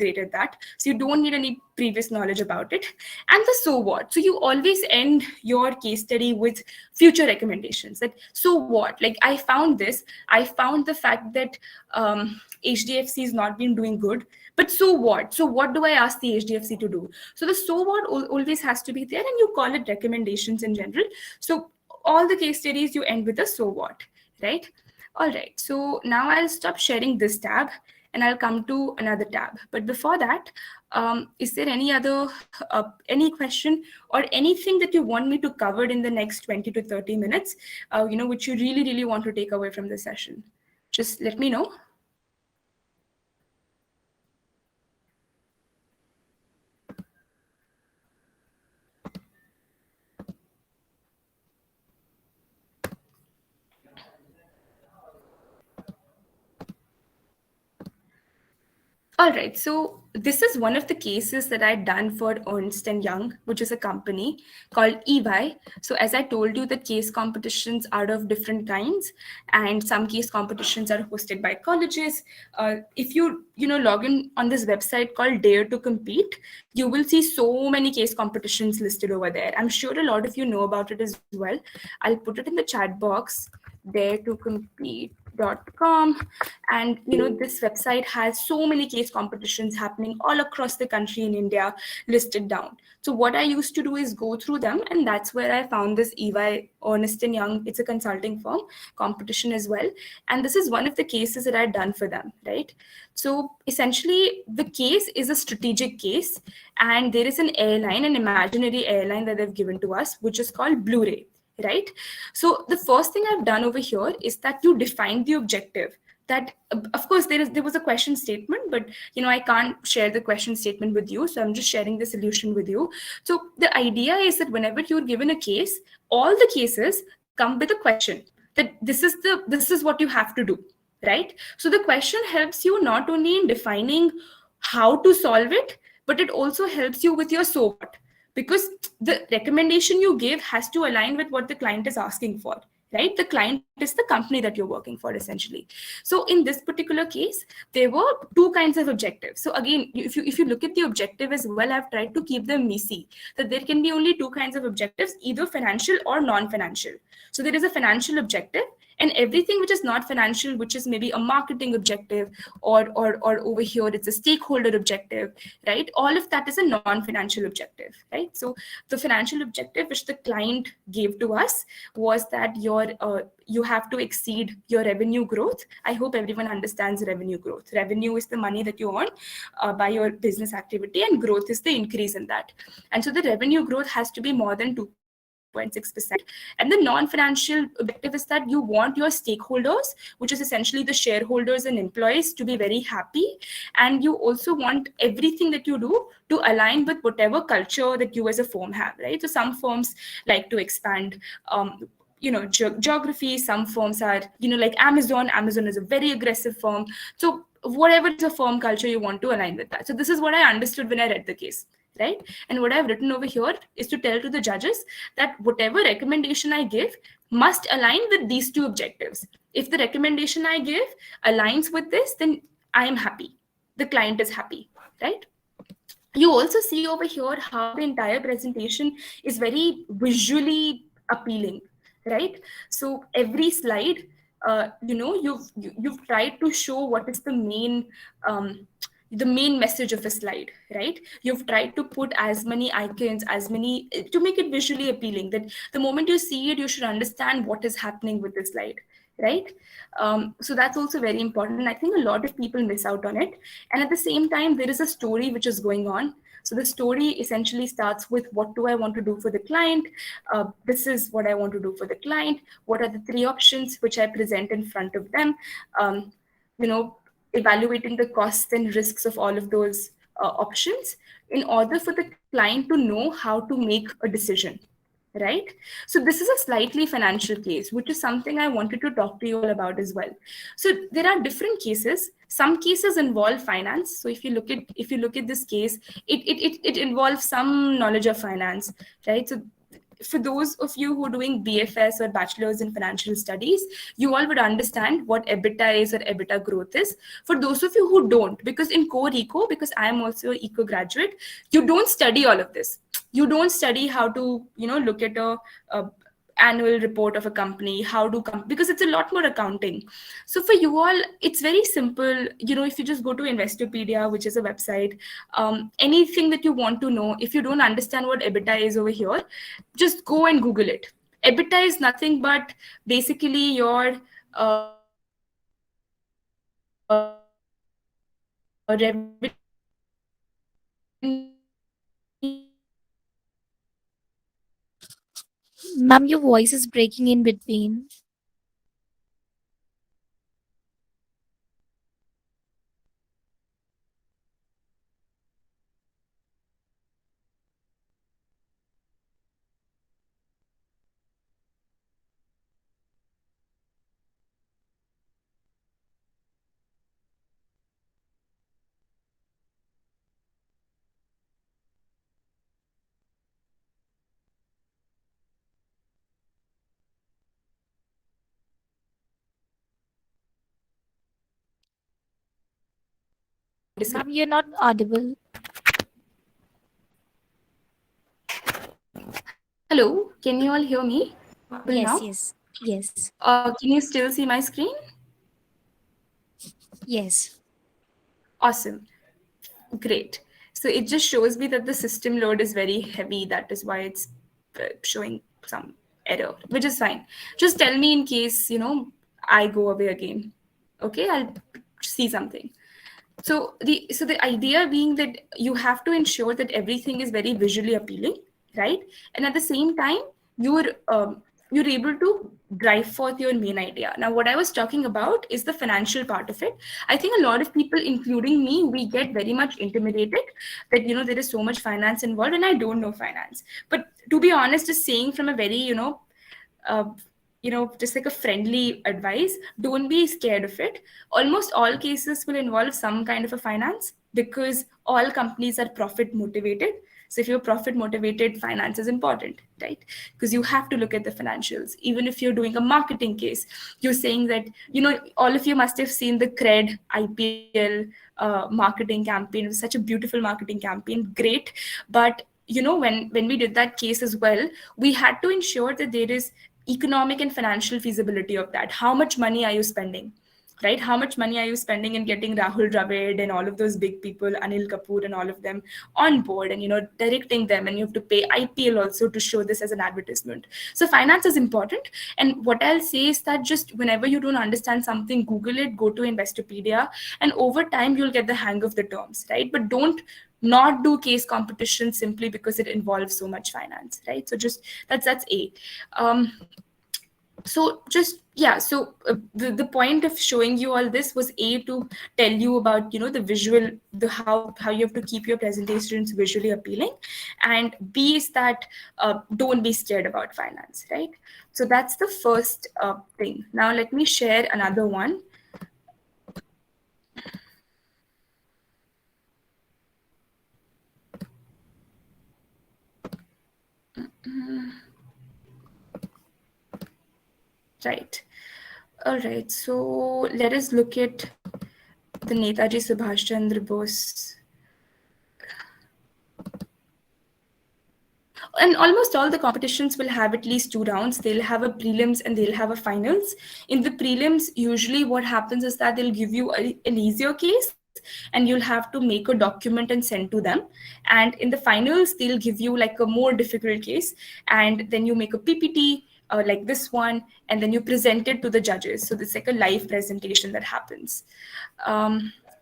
great at that. So you don't need any previous knowledge about it. And the so what. So you always end your case study with future recommendations. That so what? Like I found this. I found the fact that HDFC has not been doing good. But so what? So what do I ask the HDFC to do? So the so what always has to be there, and you call it recommendations in general. So all the case studies you end with a so what, right? All right, so now I'll stop sharing this tab and I'll come to another tab. But before that, is there any question or anything that you want me to cover in the next 20 to 30 minutes, which you really, really want to take away from the session? Just let me know. All right, so this is one of the cases that I'd done for Ernst & Young, which is a company called EY. So as I told you, the case competitions are of different kinds, and some case competitions are hosted by colleges. If you log in on this website called Dare to Compete, you will see so many case competitions listed over there. I'm sure a lot of you know about it as well. I'll put it in the chat box, daretocompete.com, and this website has so many case competitions happening all across the country in India listed down. So what I used to do is go through them, and that's where I found this EY, Ernst & Young, it's a consulting firm, competition as well. And this is one of the cases that I'd done for them, right? So essentially the case is a strategic case, and there is an airline, an imaginary airline that they've given to us, which is called Blu-ray. Right? So the first thing I've done over here is that you define the objective. That, of course, there was a question statement, but I can't share the question statement with you, so I'm just sharing the solution with you. So the idea is that whenever you're given a case, all the cases come with a question that this is what you have to do, right? So the question helps you not only in defining how to solve it, but it also helps you with your so what. Because the recommendation you give has to align with what the client is asking for, right? The client is the company that you're working for, essentially. So in this particular case, there were two kinds of objectives. So again, if you look at the objective as well, I've tried to keep them messy, that there can be only two kinds of objectives, either financial or non-financial. So there is a financial objective, and everything which is not financial, which is maybe a marketing objective, or over here it's a stakeholder objective, right? All of that is a non-financial objective, right? So the financial objective which the client gave to us was that you have to exceed your revenue growth. I hope everyone understands revenue growth. Revenue is the money that you earn by your business activity, and growth is the increase in that. And so the revenue growth has to be more than 2.6%. And the non-financial objective is that you want your stakeholders, which is essentially the shareholders and employees, to be very happy. And you also want everything that you do to align with whatever culture that you as a firm have, right? So some firms like to expand geography. Some firms are, like Amazon is a very aggressive firm. So whatever is a firm culture, you want to align with that. So this is what I understood when I read the case, right? And what I've written over here is to tell to the judges that whatever recommendation I give must align with these two objectives. If the recommendation I give aligns with this, then I am happy. The client is happy, right? You also see over here how the entire presentation is very visually appealing, right? So every slide, you've tried to show what is the main message of a slide, right? You've tried to put as many icons, to make it visually appealing, that the moment you see it, you should understand what is happening with the slide, right? So that's also very important. I think a lot of people miss out on it. And at the same time, there is a story which is going on. So the story essentially starts with, what do I want to do for the client? This is what I want to do for the client. What are the three options which I present in front of them? Evaluating the costs and risks of all of those options in order for the client to know how to make a decision, right? So this is a slightly financial case, which is something I wanted to talk to you all about as well. So there are different cases. Some cases involve finance. So if you look at this case, it involves some knowledge of finance, right? So for those of you who are doing BFS or Bachelor's in Financial Studies, you all would understand what EBITDA is or EBITDA growth is. For those of you who don't, because in core eco, because I am also an eco graduate, you don't study all of this. You don't study how to, look at a annual report of a company, how do because it's a lot more accounting. So for you all, it's very simple. If you just go to Investopedia, which is a website, anything that you want to know, if you don't understand what EBITDA is over here, just go and Google it. EBITDA is nothing but basically your Ma'am, your voice is breaking in between. Ma'am, you're not audible. Hello, can you all hear me? Am I audible Yes, now? yes, yes, Can you still see my screen? yes. Awesome. Great. So it just shows me that the system load is very heavy. That is why it's showing some error, which is fine. Just tell me in case, I go away again. Okay, I'll see something. So the idea being that you have to ensure that everything is very visually appealing, right? And at the same time, you're um, you're able to drive forth your main idea. Now, what I was talking about is the financial part of it. I think a lot of people, including me, we get very much intimidated that there is so much finance involved, and I don't know finance. But to be honest, just saying from a very uh, just like a friendly advice, don't be scared of it. Almost all cases will involve some kind of a finance because all companies are profit motivated. So if you're profit motivated, finance is important, right? Because you have to look at the financials. Even if you're doing a marketing case, you're saying that, all of you must have seen the Cred IPL marketing campaign. It was such a beautiful marketing campaign, great. But when we did that case as well, we had to ensure that there is economic and financial feasibility of that. How much money are you spending, right? How much money are you spending in getting Rahul Dravid and all of those big people, Anil Kapoor and all of them on board, and directing them, and you have to pay IPL also to show this as an advertisement. So finance is important. And what I'll say is that just whenever you don't understand something, Google it, go to Investopedia, and over time you'll get the hang of the terms, right? But don't not do case competition simply because it involves so much finance, right? So just that's A. um, so just yeah, so the point of showing you all this was A, to tell you about the visual, the how you have to keep your presentations visually appealing, and B is that don't be scared about finance, right? So that's the first thing. Now let me share another one. Right. All right, so let us look at the Netaji Subhash Chandra Bose. And almost all the competitions will have at least two rounds. They'll have a prelims and they'll have a finals. In the prelims, usually what happens is that they'll give you an easier case, and you'll have to make a document and send to them. And in the finals, they'll give you like a more difficult case, and then you make a PPT like this one, and then you present it to the judges. So it's like a live presentation that happens.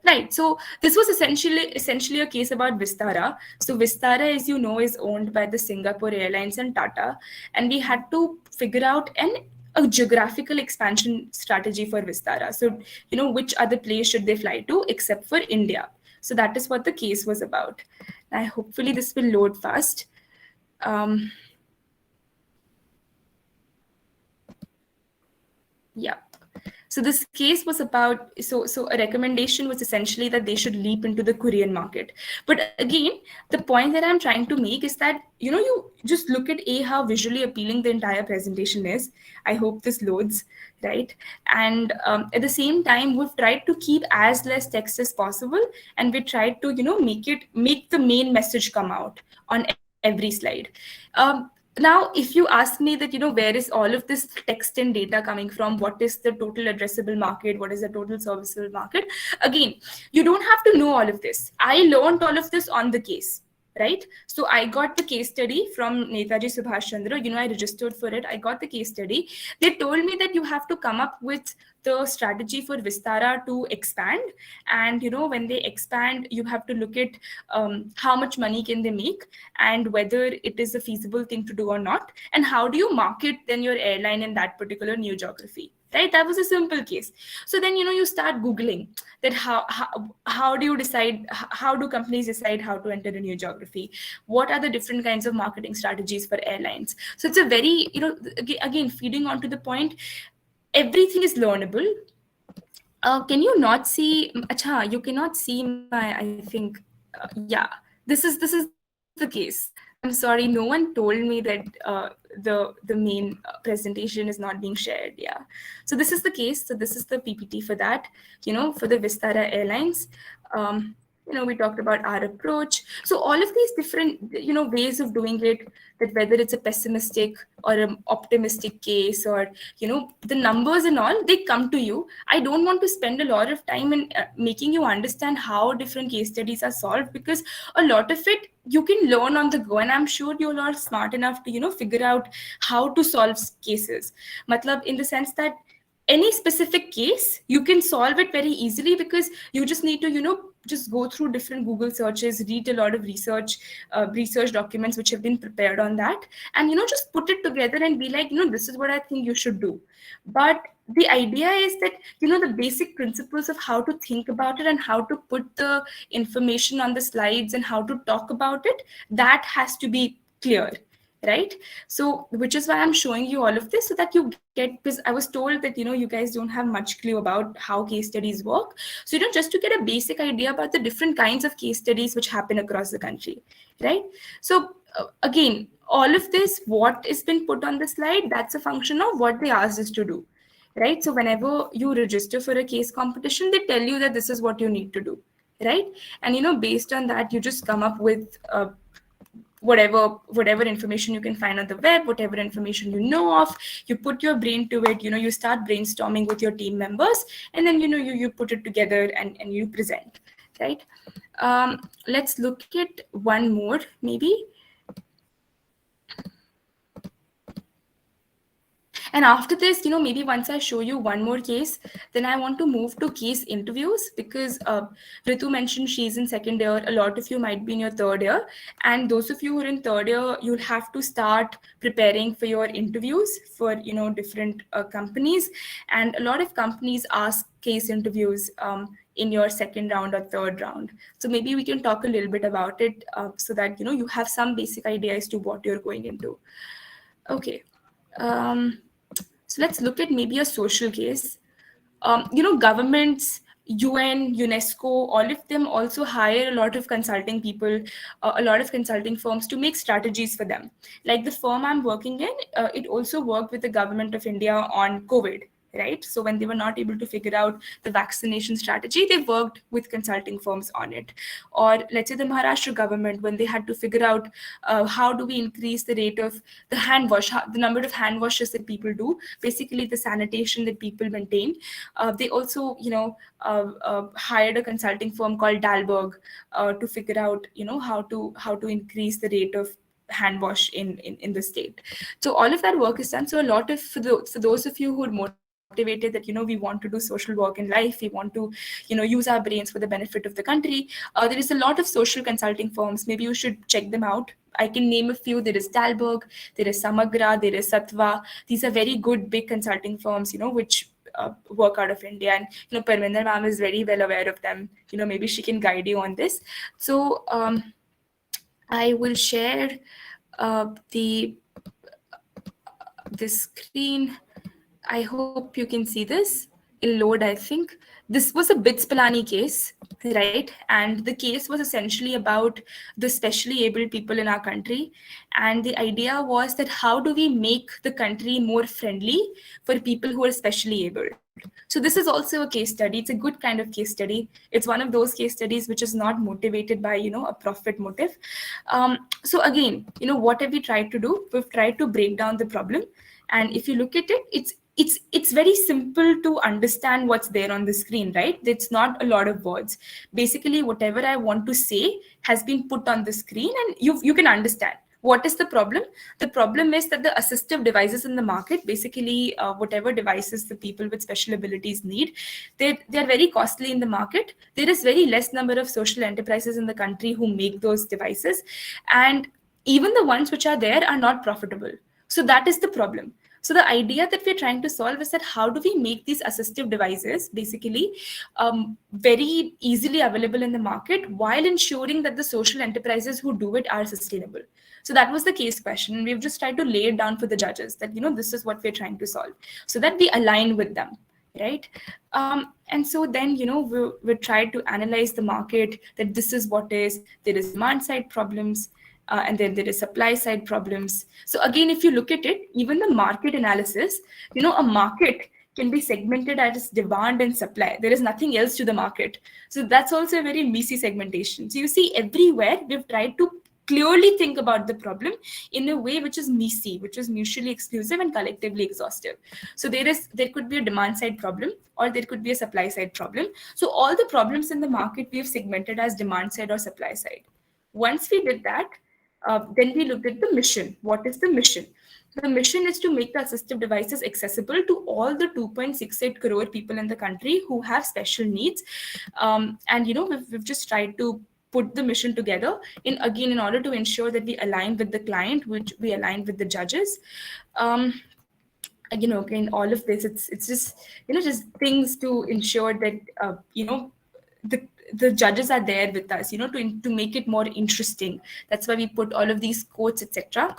Right. So this was essentially a case about Vistara. So Vistara, as you know, is owned by the Singapore Airlines and Tata, and we had to figure out a geographical expansion strategy for Vistara. So which other place should they fly to except for India? So that is what the case was about. Now, hopefully this will load fast. Um, yeah. So this case was about, so a recommendation was essentially that they should leap into the Korean market. But again, the point that I'm trying to make is that, you just look at how visually appealing the entire presentation is. I hope this loads, right? And at the same time, we've tried to keep as less text as possible, and we tried to, make the main message come out on every slide. Now, if you ask me that, where is all of this text and data coming from, what is the total addressable market, what is the total serviceable market, again, you don't have to know all of this. I learned all of this on the case, right? So I got the case study from Netaji Subhash Chandra. I registered for it. I got the case study. They told me that you have to come up with the strategy for Vistara to expand. And, when they expand, you have to look at how much money can they make and whether it is a feasible thing to do or not. And how do you market then your airline in that particular new geography? Right, that was a simple case. So then you start googling that how do you decide, how do companies decide how to enter a new geography, what are the different kinds of marketing strategies for airlines. So it's a very, again, feeding onto the point, everything is learnable. Can you not see? Acha, you cannot see my. I think, yeah. This is the case. I'm sorry, no one told me that the main presentation is not being shared. Yeah. So this is the case. So this is the PPT for that. For the Vistara Airlines. We talked about our approach. So all of these different, ways of doing it, that whether it's a pessimistic or an optimistic case, or, the numbers and all, they come to you. I don't want to spend a lot of time in making you understand how different case studies are solved, because a lot of it you can learn on the go. And I'm sure you're all smart enough to, figure out how to solve cases. Matlab, in the sense that any specific case, you can solve it very easily, because you just need to, just go through different Google searches, read a lot of research documents which have been prepared on that, and, just put it together and be like, this is what I think you should do. But the idea is that, the basic principles of how to think about it and how to put the information on the slides and how to talk about it, that has to be clear, right? So which is why I'm showing you all of this, so that you get, because I was told that, you guys don't have much clue about how case studies work. So, just to get a basic idea about the different kinds of case studies which happen across the country, right? So again, all of this, what is being put on the slide, that's a function of what they asked us to do, right? So whenever you register for a case competition, they tell you that this is what you need to do, right? And, based on that, you just come up with whatever information you can find on the web, whatever information you know of, you put your brain to it, you start brainstorming with your team members, and then, you put it together and you present, right? Let's look at one more, maybe. And after this, maybe once I show you one more case, then I want to move to case interviews, because Ritu mentioned she's in second year. A lot of you might be in your third year. And those of you who are in third year, you'll have to start preparing for your interviews for, different companies. And a lot of companies ask case interviews in your second round or third round. So maybe we can talk a little bit about it, so that, you have some basic idea as to what you're going into. Okay. So let's look at maybe a social case. Governments, UN, UNESCO, all of them also hire a lot of consulting people, a lot of consulting firms to make strategies for them. Like the firm I'm working in, it also worked with the government of India on COVID, right? So when they were not able to figure out the vaccination strategy, they worked with consulting firms on it. Or let's say the Maharashtra government, when they had to figure out how do we increase the rate of the hand wash, the number of hand washes that people do, basically the sanitation that people maintain. They also, hired a consulting firm called Dalberg to figure out, how to increase the rate of hand wash in the state. So all of that work is done. So a lot of, for those of you who are motivated that, we want to do social work in life, we want to, use our brains for the benefit of the country, there is a lot of social consulting firms. Maybe you should check them out. I can name a few. There is Dalberg, there is Samagra, there is Satva. These are very good big consulting firms, which work out of India. And, Parminder ma'am is very well aware of them. Maybe she can guide you on this. So I will share this screen. I hope you can see this. it'll load, I think. This was a Bitspalani case, right? And the case was essentially about the specially abled people in our country. And the idea was that how do we make the country more friendly for people who are specially abled? So this is also a case study. It's a good kind of case study. It's one of those case studies which is not motivated by, a profit motive. So again, what have we tried to do? We've tried to break down the problem. And if you look at it, it's very simple to understand what's there on the screen, right? It's not a lot of words. Basically, whatever I want to say has been put on the screen, and you can understand. What is the problem? The problem is that the assistive devices in the market, basically whatever devices the people with special abilities need, they're very costly in the market. There is very less number of social enterprises in the country who make those devices, and even the ones which are there are not profitable. So that is the problem. So the idea that we're trying to solve is that how do we make these assistive devices basically very easily available in the market while ensuring that the social enterprises who do it are sustainable. So that was the case question. And we've just tried to lay it down for the judges that, this is what we're trying to solve so that we align with them. Right. And so then, we tried to analyze the market, that this is what is, there is demand side problems, and then there is supply side problems. So again, if you look at it, even the market analysis, a market can be segmented as demand and supply. There is nothing else to the market. So that's also a very messy segmentation. So you see everywhere we've tried to clearly think about the problem in a way which is MECE, which is mutually exclusive and collectively exhaustive. So there could be a demand side problem, or there could be a supply side problem. So all the problems in the market we have segmented as demand side or supply side. Once we did that, then we looked at the mission. What is the mission? The mission is to make the assistive devices accessible to all the 2.68 crore people in the country who have special needs. And we've just tried to put the mission together in order to ensure that we align with the client, which we align with the judges. Again, all of this, it's just just things to ensure that the judges are there with us, to make it more interesting. That's why we put all of these quotes, etc.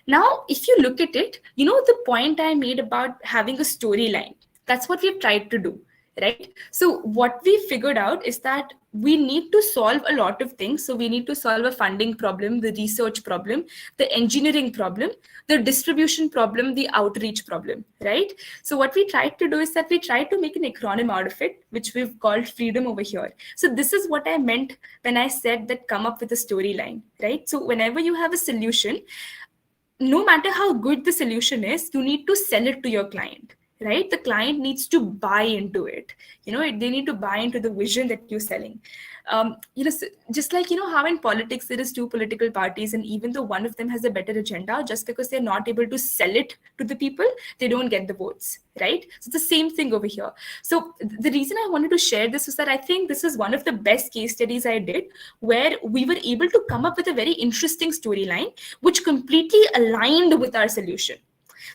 Now, if you look at it, the point I made about having a storyline, that's what we've tried to do, right? So what we figured out is that we need to solve a lot of things. So we need to solve a funding problem, the research problem, the engineering problem, the distribution problem, the outreach problem, right? So what we tried to do is that we tried to make an acronym out of it, which we've called freedom over here. So this is what I meant when I said that come up with a storyline, right? So whenever you have a solution, no matter how good the solution is, you need to sell it to your client, right? The client needs to buy into it. They need to buy into the vision that you're selling. Just like, how in politics there is two political parties, and even though one of them has a better agenda, just because they're not able to sell it to the people, they don't get the votes, right? So it's the same thing over here. So the reason I wanted to share this is that I think this is one of the best case studies I did, where we were able to come up with a very interesting storyline, which completely aligned with our solution.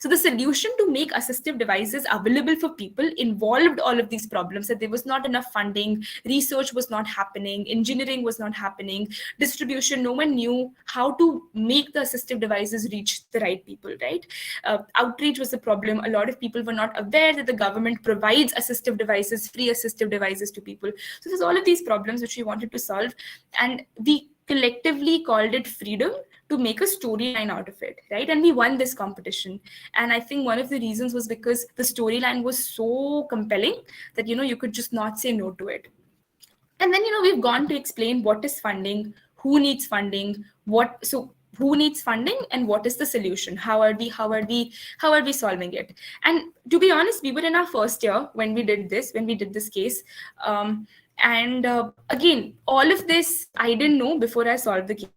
So the solution to make assistive devices available for people involved all of these problems, that there was not enough funding, research was not happening, engineering was not happening, distribution, no one knew how to make the assistive devices reach the right people, right? Outreach was a problem. A lot of people were not aware that the government provides assistive devices, free assistive devices to people. So there's all of these problems which we wanted to solve, and we collectively called it freedom to make a storyline out of it, right? And we won this competition. And I think one of the reasons was because the storyline was so compelling that, you could just not say no to it. And then, we've gone to explain what is funding, who needs funding, who needs funding, and what is the solution? How are we solving it? And to be honest, we were in our first year when we did this case. Again, all of this I didn't know before I solved the case.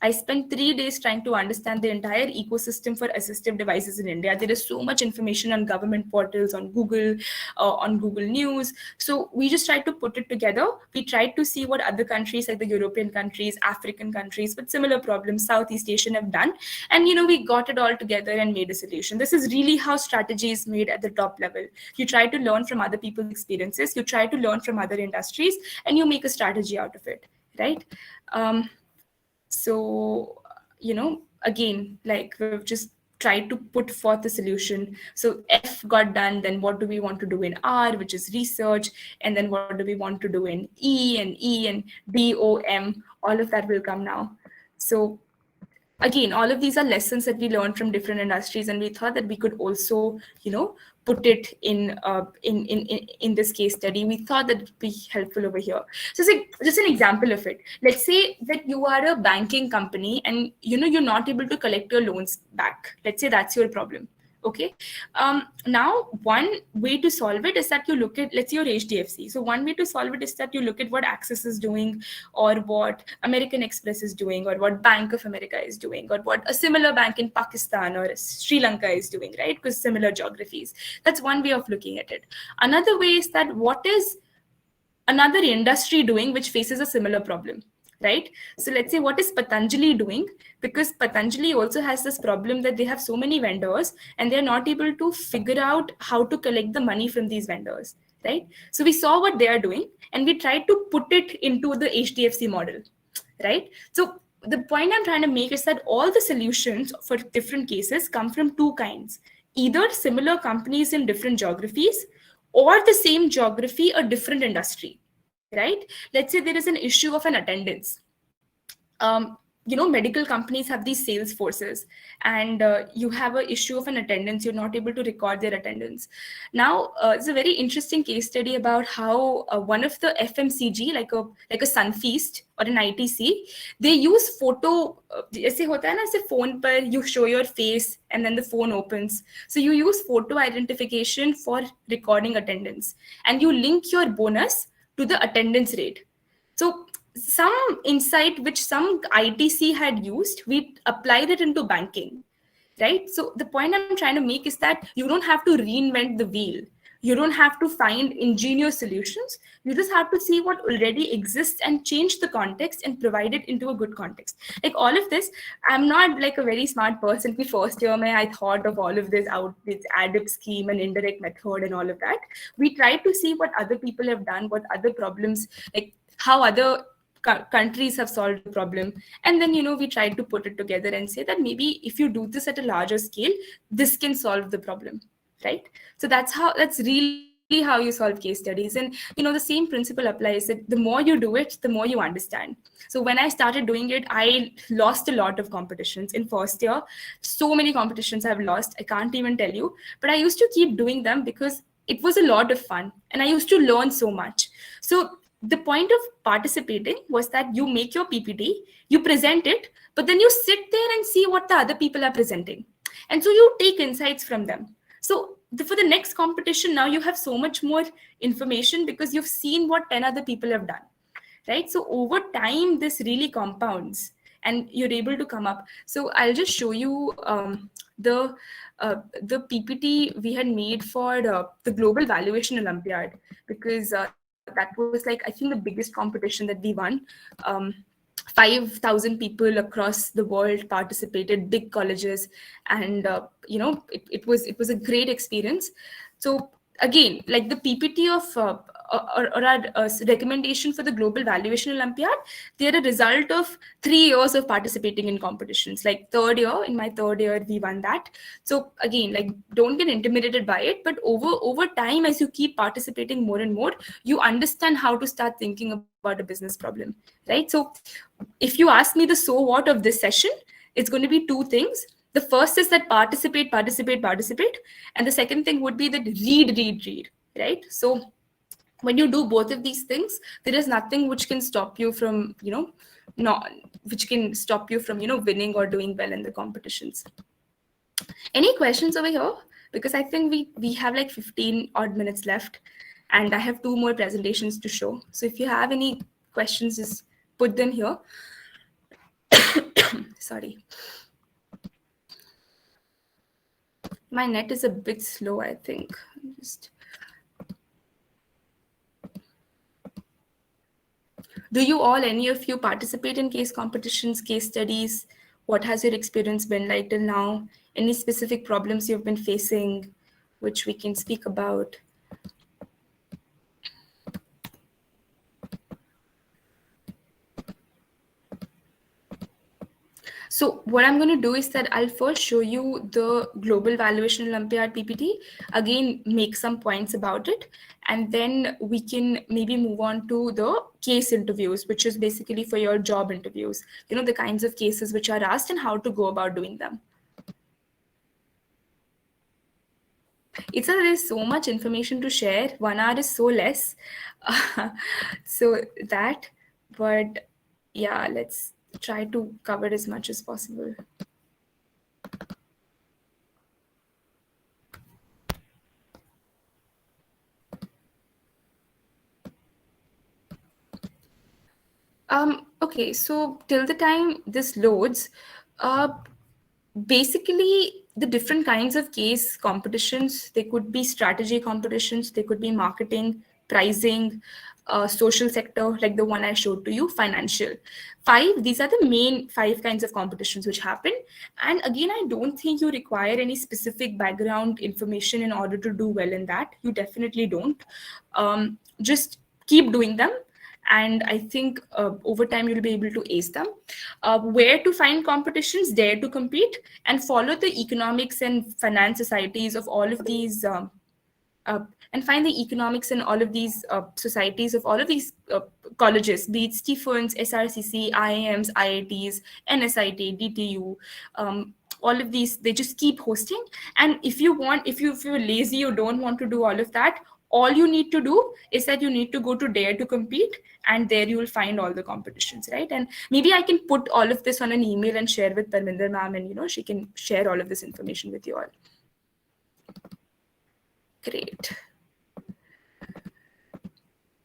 I spent 3 days trying to understand the entire ecosystem for assistive devices in India. There is so much information on government portals, on Google News. So we just tried to put it together. We tried to see what other countries, like the European countries, African countries with similar problems, Southeast Asian, have done. And, we got it all together and made a solution. This is really how strategy is made at the top level. You try to learn from other people's experiences. You try to learn from other industries, and you make a strategy out of it, right? So, again, like we've just tried to put forth a solution. So F got done, then what do we want to do in R, which is research, and then what do we want to do in E and D, O, M, all of that will come now. So again, all of these are lessons that we learned from different industries, and we thought that we could also, put it in this case study. We thought that it'd be helpful over here. So say, just an example of it. Let's say that you are a banking company and you're not able to collect your loans back. Let's say that's your problem. Okay. Now, one way to solve it is that you look at, let's say, your HDFC. So one way to solve it is that you look at what Axis is doing, or what American Express is doing, or what Bank of America is doing, or what a similar bank in Pakistan or Sri Lanka is doing, right? Because similar geographies. That's one way of looking at it. Another way is that what is another industry doing which faces a similar problem, right? So let's say, what is Patanjali doing? Because Patanjali also has this problem that they have so many vendors and they're not able to figure out how to collect the money from these vendors, right? So we saw what they are doing and we tried to put it into the HDFC model, right? So the point I'm trying to make is that all the solutions for different cases come from two kinds: either similar companies in different geographies, or the same geography, a different industry, right? Let's say there is an issue of an attendance. Medical companies have these sales forces, and you have an issue of an attendance. You're not able to record their attendance. Now, it's a very interesting case study about how one of the FMCG, like a Sunfeast or an ITC, they use photo. ऐसे होता है ना, ऐसे phone पर you show your face and then the phone opens. So you use photo identification for recording attendance, and you link your bonus to the attendance rate. So some insight which some ITC had used, we applied it into banking, right? So the point I'm trying to make is that you don't have to reinvent the wheel. You don't have to find ingenious solutions. You just have to see what already exists and change the context and provide it into a good context. Like all of this, I'm not like a very smart person. The first year, I thought of all of this out, this additive scheme and indirect method and all of that. We tried to see what other people have done, what other problems, like how other countries have solved the problem, and then we tried to put it together and say that maybe if you do this at a larger scale, this can solve the problem, right? So that's really how you solve case studies. And the same principle applies, that the more you do it, the more you understand. So when I started doing it, I lost a lot of competitions in first year. So many competitions I've lost, I can't even tell you, but I used to keep doing them because it was a lot of fun and I used to learn so much. So the point of participating was that you make your PPT, you present it, but then you sit there and see what the other people are presenting. And so you take insights from them. So for the next competition, now you have so much more information because you've seen what 10 other people have done, right? So over time, this really compounds and you're able to come up. So I'll just show you the PPT we had made for the Global Valuation Olympiad, because that was like, I think, the biggest competition that we won. Um, 5,000 people across the world participated, big colleges, and it was a great experience. So again, like the PPT of or our recommendation for the Global Valuation Olympiad, they're a result of 3 years of participating in competitions. Like in my third year, we won that. So again, like, don't get intimidated by it, but over time, as you keep participating more and more, you understand how to start thinking about a business problem, right? So if you ask me the so what of this session, it's going to be two things. The first is that participate, and the second thing would be that read, right? So when you do both of these things, there is nothing which can stop you from not which can stop you from winning or doing well in the competitions. Any questions over here? Because I think we have like 15 odd minutes left, and I have 2 more presentations to show. So if you have any questions, just put them here. Sorry, my net is a bit slow, I think. Do you all, any of you, participate in case competitions, case studies? What has your experience been like till now? Any specific problems you've been facing, which we can speak about? So what I'm going to do is that I'll first show you the Global Valuation Olympiad PPT, again, make some points about it, and then we can maybe move on to the case interviews, which is basically for your job interviews, the kinds of cases which are asked and how to go about doing them. It's that there's so much information to share. 1 hour is so less. So that, but yeah, let's try to cover as much as possible. Okay, so till the time this loads, uh, basically the different kinds of case competitions, they could be strategy competitions, they could be marketing, pricing, social sector, like the one I showed to you, financial. These are the main 5 kinds of competitions which happen. And again, I don't think you require any specific background information in order to do well in that. You definitely don't. Just keep doing them, and I think over time you'll be able to ace them. Where to find competitions, dare to compete, and follow the economics and finance societies of all of these, uh, and find the economics in all of these societies of all of these colleges, be it Stephens, SRCC, IIMs, IITs, NSIT, DTU. All of these, they just keep hosting. And if you're lazy, you don't want to do all of that, all you need to do is that you need to go to Dare to Compete, and there you will find all the competitions, right? And maybe I can put all of this on an email and share with Parminder ma'am, and she can share all of this information with you all. Great.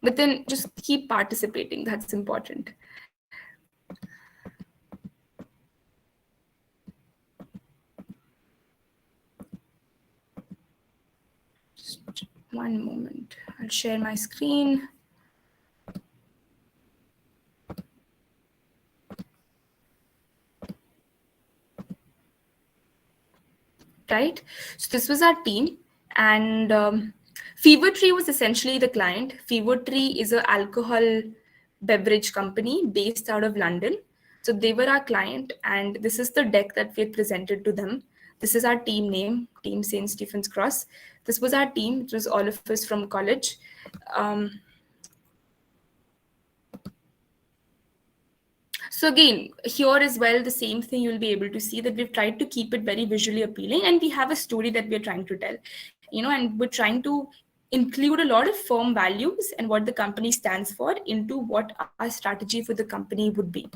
But then just keep participating, that's important. Just 1 moment, I'll share my screen. Right, so this was our team, and Fever Tree was essentially the client. Fever Tree is an alcohol beverage company based out of London. So they were our client, and this is the deck that we had presented to them. This is our team name, Team St. Stephen's Cross. This was our team. It was all of us from college. So again, here as well, the same thing, you'll be able to see that we've tried to keep it very visually appealing, and we have a story that we're trying to tell, and we're trying to include a lot of firm values and what the company stands for into what our strategy for the company would be,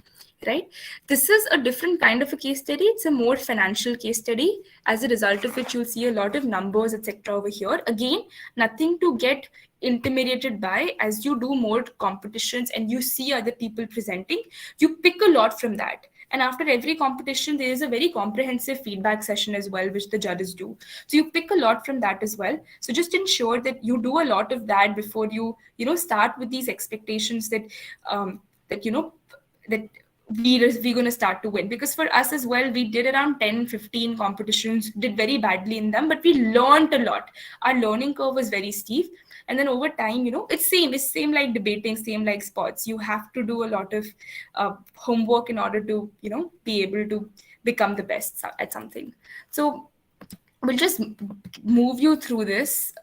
right? This is a different kind of a case study. It's a more financial case study, as a result of which you'll see a lot of numbers, etc. over here. Again, nothing to get intimidated by. As you do more competitions and you see other people presenting, you pick a lot from that. And after every competition, there is a very comprehensive feedback session as well, which the judges do. So you pick a lot from that as well. So just ensure that you do a lot of that before you start with these expectations that that that we're going to start to win. Because for us as well, we did around 10-15 competitions, did very badly in them, but we learned a lot. Our learning curve was very steep. And then over time, it's same like debating, same like sports. You have to do a lot of homework in order to be able to become the best at something. So we'll just move you through this.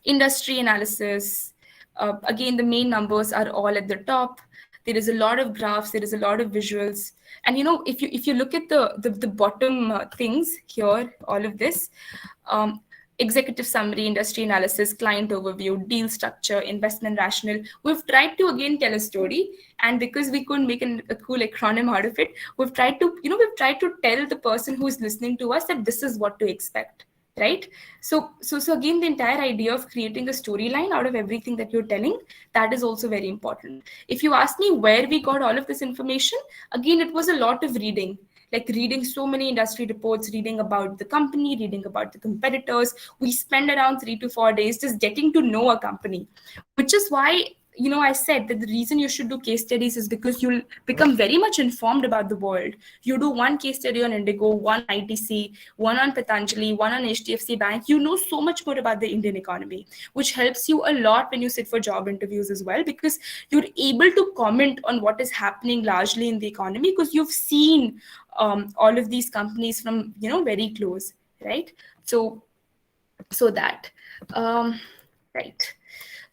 Industry analysis. Again, the main numbers are all at the top. There is a lot of graphs, there is a lot of visuals. And if you look at the bottom things here, all of this, executive summary, industry analysis, client overview, deal structure, investment rationale. We've tried to again tell a story, and because we couldn't make a cool acronym out of it, we've tried to tell the person who's listening to us that this is what to expect, right? So again, the entire idea of creating a storyline out of everything that you're telling, that is also very important. If you ask me where we got all of this information, again, it was a lot of reading. Like reading so many industry reports, reading about the company, reading about the competitors. We spend around 3 to 4 days just getting to know a company, which is why I said that the reason you should do case studies is because you'll become very much informed about the world. You do one case study on Indigo, one on ITC, one on Patanjali, one on HDFC Bank. You know so much more about the Indian economy, which helps you a lot when you sit for job interviews as well, because you're able to comment on what is happening largely in the economy because you've seen all of these companies from, very close, right? So that, um, right.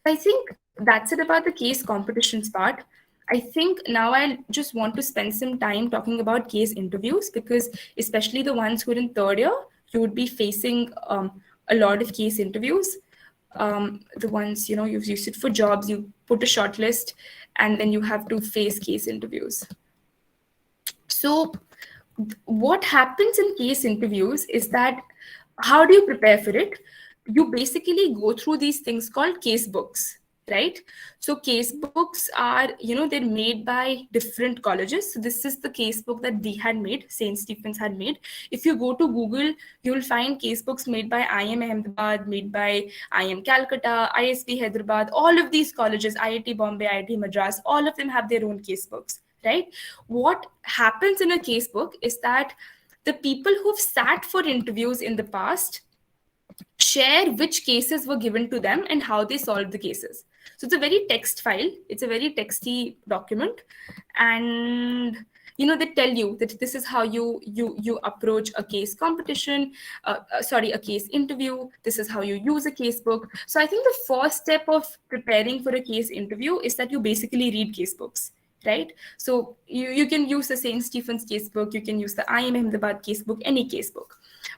I think that's it about the case competitions part. I think now I just want to spend some time talking about case interviews, because especially the ones who are in third year, you would be facing a lot of case interviews. The ones, you've used it for jobs, you put a short list, and then you have to face case interviews. So what happens in case interviews is that, how do you prepare for it? You basically go through these things called case books, right? So case books are, they're made by different colleges. So this is the case book that we had made, St. Stephen's had made. If you go to Google, you'll find case books made by IIM Ahmedabad, made by IIM Calcutta, ISB Hyderabad, all of these colleges, IIT Bombay, IIT Madras, all of them have their own case books, right? What happens in a case book is that the people who've sat for interviews in the past share which cases were given to them and how they solved the cases. So it's a very text file. It's a very texty document, and they tell you that this is how you approach a case competition. A case interview. This is how you use a case book. So I think the first step of preparing for a case interview is that you basically read case books. Right? So you can use the St. Stephen's casebook, you can use the IIM Ahmedabad casebook, any casebook.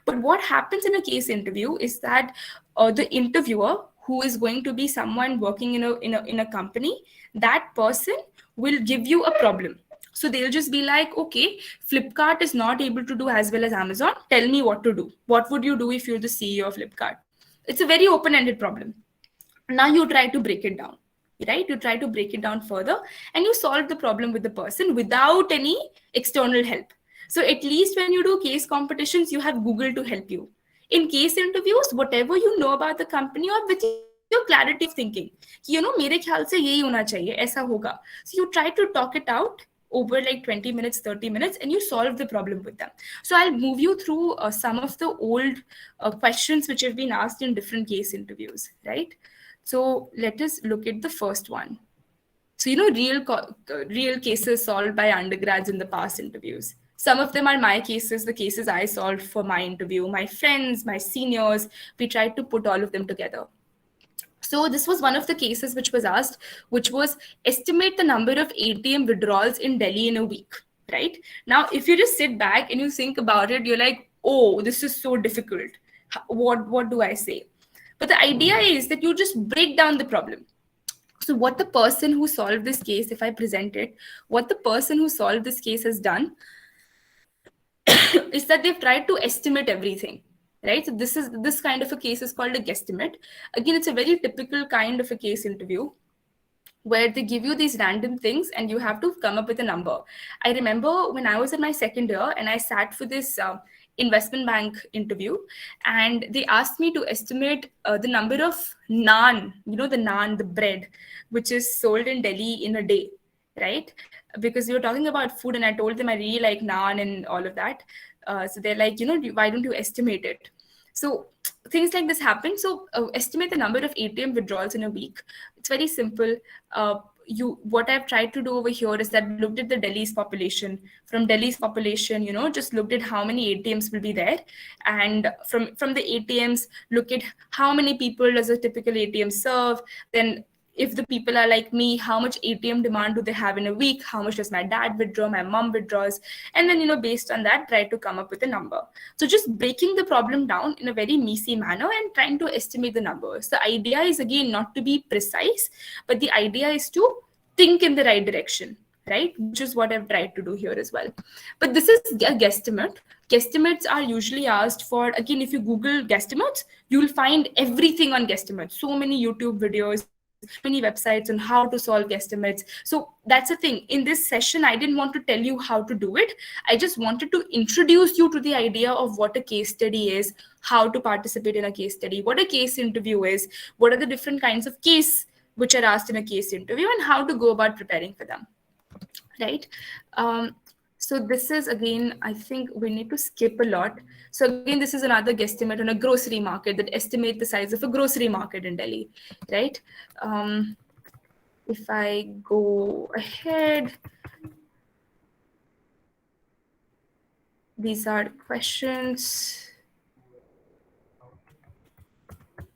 But what happens in a case interview is that the interviewer, who is going to be someone working in a company, that person will give you a problem. So they'll just be like, okay, Flipkart is not able to do as well as Amazon. Tell me what to do. What would you do if you're the CEO of Flipkart? It's a very open-ended problem. Now you try to break it down. Right? You try to break it down further and you solve the problem with the person without any external help. So at least when you do case competitions, you have Google to help you. In case interviews, whatever you know about the company or with your clarity of thinking, मेरे ख्याल से यही होना चाहिए, ऐसा होगा. So you try to talk it out over like 20 minutes, 30 minutes, and you solve the problem with them. So I'll move you through some of the old questions which have been asked in different case interviews, right? So let us look at the first one. So, real cases solved by undergrads in the past interviews. Some of them are my cases, the cases I solved for my interview, my friends, my seniors. We tried to put all of them together. So this was one of the cases which was asked, which was estimate the number of ATM withdrawals in Delhi in a week, right? Now, if you just sit back and you think about it, you're like, oh, this is so difficult. What do I say? But the idea is that you just break down the problem. So what the person who solved this case, if I present it, what the person who solved this case has done is that they've tried to estimate everything, right? So this kind of a case is called a guesstimate. Again, it's a very typical kind of a case interview where they give you these random things and you have to come up with a number. I remember when I was in my second year and I sat for this investment bank interview, and they asked me to estimate the number of naan, the naan, the bread, which is sold in Delhi in a day, right? Because we were talking about food and I told them I really like naan and all of that. So they're like, why don't you estimate it? So things like this happen. So estimate the number of ATM withdrawals in a week. It's very simple. What I've tried to do over here is that looked at the Delhi's population. From Delhi's population, just looked at how many ATMs will be there, and from the ATMs, look at how many people does a typical ATM serve. Then if the people are like me, how much ATM demand do they have in a week? How much does my dad withdraw? My mom withdraws? And then, based on that, try to come up with a number. So just breaking the problem down in a very messy manner and trying to estimate the numbers. The idea is, again, not to be precise, but the idea is to think in the right direction, right? Which is what I've tried to do here as well. But this is a guesstimate. Guesstimates are usually asked for, again, if you Google guesstimates, you'll find everything on guesstimates. So many YouTube videos, many websites on how to solve guesstimates. So that's the thing. In this session, I didn't want to tell you how to do it. I just wanted to introduce you to the idea of what a case study is, how to participate in a case study, what a case interview is, what are the different kinds of case which are asked in a case interview, and how to go about preparing for them, right? Um, so this is, again, I think we need to skip a lot. So again, this is another guesstimate on a grocery market that estimate the size of a grocery market in Delhi, right? Um, if I go ahead, these are questions.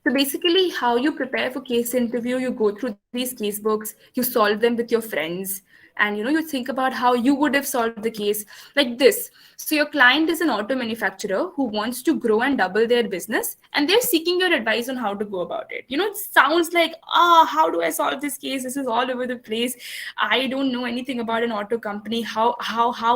So basically, how you prepare for case interview, you go through these case books, you solve them with your friends, and you think about how you would have solved the case like this. So your client is an auto manufacturer who wants to grow and double their business, and they're seeking your advice on how to go about it. It sounds like, how do I solve this case? This is all over the place. I don't know anything about an auto company. How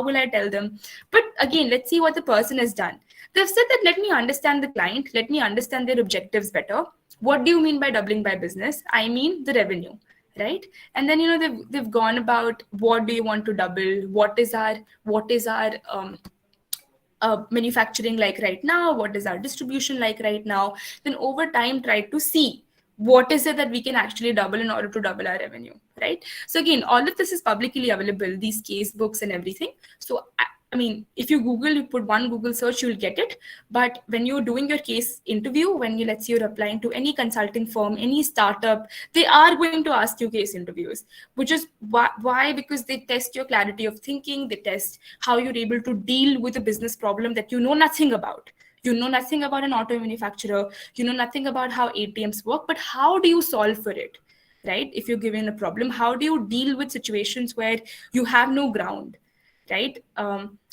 will I tell them? But again, let's see what the person has done. They've said that, let me understand the client, let me understand their objectives better. What do you mean by doubling my business? I mean the revenue, right? And then they've gone about, what do you want to double? What is our manufacturing like right now? What is our distribution like right now? Then over time, try to see what is it that we can actually double in order to double our revenue, right? So again, all of this is publicly available, these case books and everything. So I mean, if you Google, you put one Google search, you'll get it. But when you're doing your case interview, when let's say you're applying to any consulting firm, any startup, they are going to ask you case interviews, which is why, because they test your clarity of thinking, they test how you're able to deal with a business problem that you know nothing about. You know nothing about an auto manufacturer, you know nothing about how ATMs work, but how do you solve for it, right? If you're given a problem, how do you deal with situations where you have no ground, right?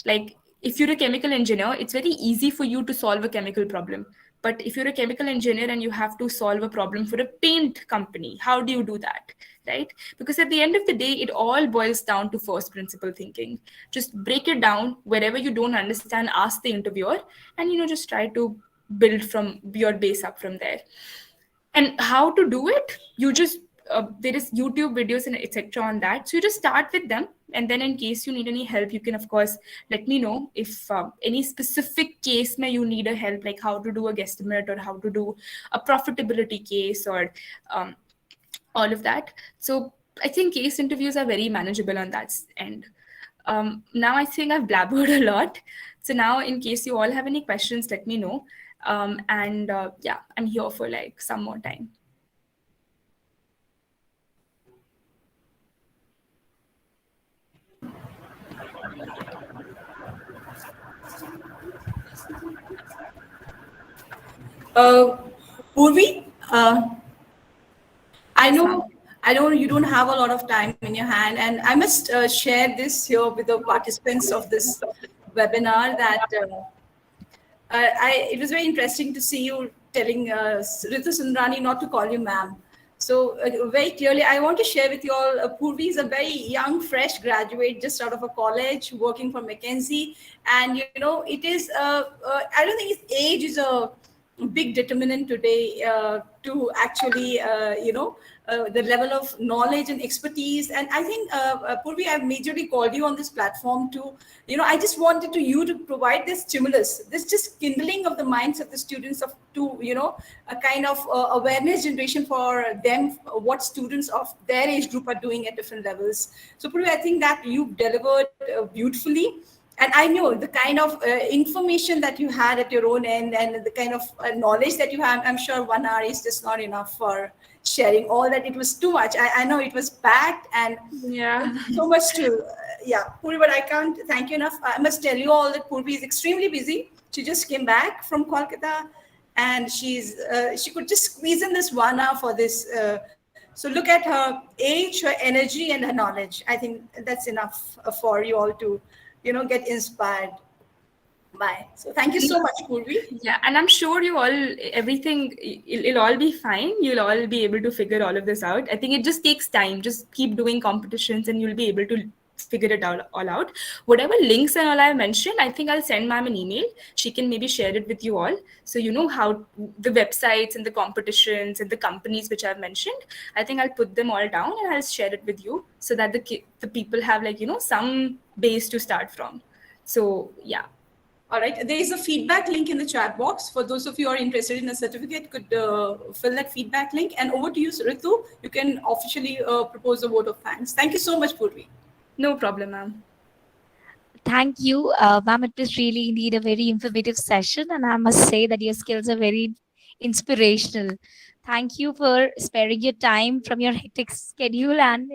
Like, if you're a chemical engineer, it's very easy for you to solve a chemical problem. But if you're a chemical engineer and you have to solve a problem for a paint company, how do you do that, right? Because at the end of the day, it all boils down to first principle thinking. Just break it down. Wherever you don't understand, ask the interviewer, and just try to build from your base up from there. And how to do it, you just there is YouTube videos and etc on that, so you just start with them, and then in case you need any help, you can of course let me know. If any specific case may you need a help, like how to do a guesstimate or how to do a profitability case, or um, all of that. So I think case interviews are very manageable on that end. Now I think I've blabbered a lot. So now, in case you all have any questions, let me know. And yeah, I'm here for like some more time. Uh, Purvi, I Yes, ma'am. know, I know you don't have a lot of time in your hand, and I must share this here with the participants of this webinar that it was very interesting to see you telling Ritu Sundrani not to call you ma'am. So very clearly, I want to share with you all, Purvi is a very young, fresh graduate just out of a college, working for McKinsey. And, it is, I don't think age is a big determinant today to actually, the level of knowledge and expertise. And I think, Purvi, I've majorly called you on this platform to, I just wanted you to provide this stimulus, this just kindling of the minds of the students a kind of awareness generation for them, what students of their age group are doing at different levels. So, Purvi, I think that you've delivered beautifully. And I know the kind of information that you had at your own end, and the kind of knowledge that you have. I'm sure 1 hour is just not enough for sharing all that. It was too much. I know it was packed, and Yeah. so much to, yeah, Purvi, but I can't thank you enough. I must tell you all that Purvi is extremely busy. She just came back from Kolkata, and she could just squeeze in this 1 hour for this. So look at her age, her energy, and her knowledge. I think that's enough for you all to, get inspired by. So thank you so much, Purvi. Yeah, and I'm sure you all, everything, it'll all be fine. You'll all be able to figure all of this out. I think it just takes time. Just keep doing competitions and you'll be able to figure it all out. Whatever links and all I mentioned, I think I'll send ma'am an email. She can maybe share it with you all. So you know how the websites and the competitions and the companies which I've mentioned, I think I'll put them all down and I'll share it with you so that the people have like, some base to start from. So yeah. All right. There is a feedback link in the chat box. For those of you who are interested in a certificate, could fill that feedback link. And over to you, Ritu. You can officially propose a vote of thanks. Thank you so much, Purvi. No problem, ma'am. Thank you, ma'am. It was really indeed a very informative session, and I must say that your skills are very inspirational. Thank you for sparing your time from your hectic schedule and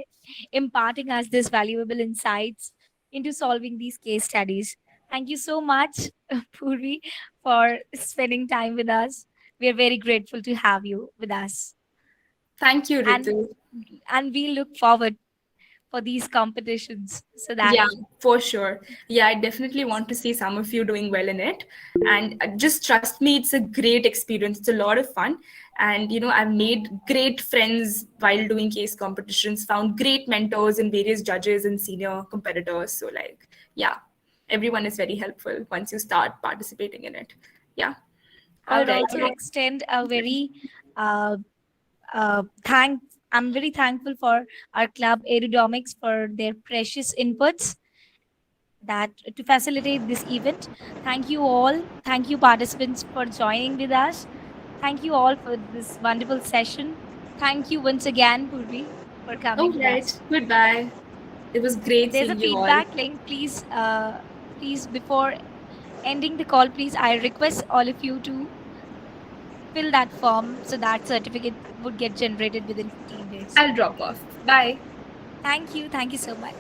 imparting us these valuable insights into solving these case studies. Thank you so much, Purvi, for spending time with us. We are very grateful to have you with us, Thank you, and Ritu. we look forward for these competitions so that Yeah, for sure. Yeah, I definitely want to see some of you doing well in it. And just trust me, it's a great experience. It's a lot of fun. And, I've made great friends while doing case competitions, found great mentors and various judges and senior competitors. So, yeah, everyone is very helpful once you start participating in it. Yeah. I All would right. also extend a very uh, thank. I'm very thankful for our club Aerodomics for their precious inputs that to facilitate this event. Thank you all. Thank you participants for joining with us. Thank you all for this wonderful session. Thank you once again, Purvi, for All coming with right. us. Goodbye. It was great There's a seeing you all. feedback link. Please before ending the call, please I request all of you to fill that form so that certificate would get generated within 15 days. I'll drop off. Bye. Thank you. Thank you so much.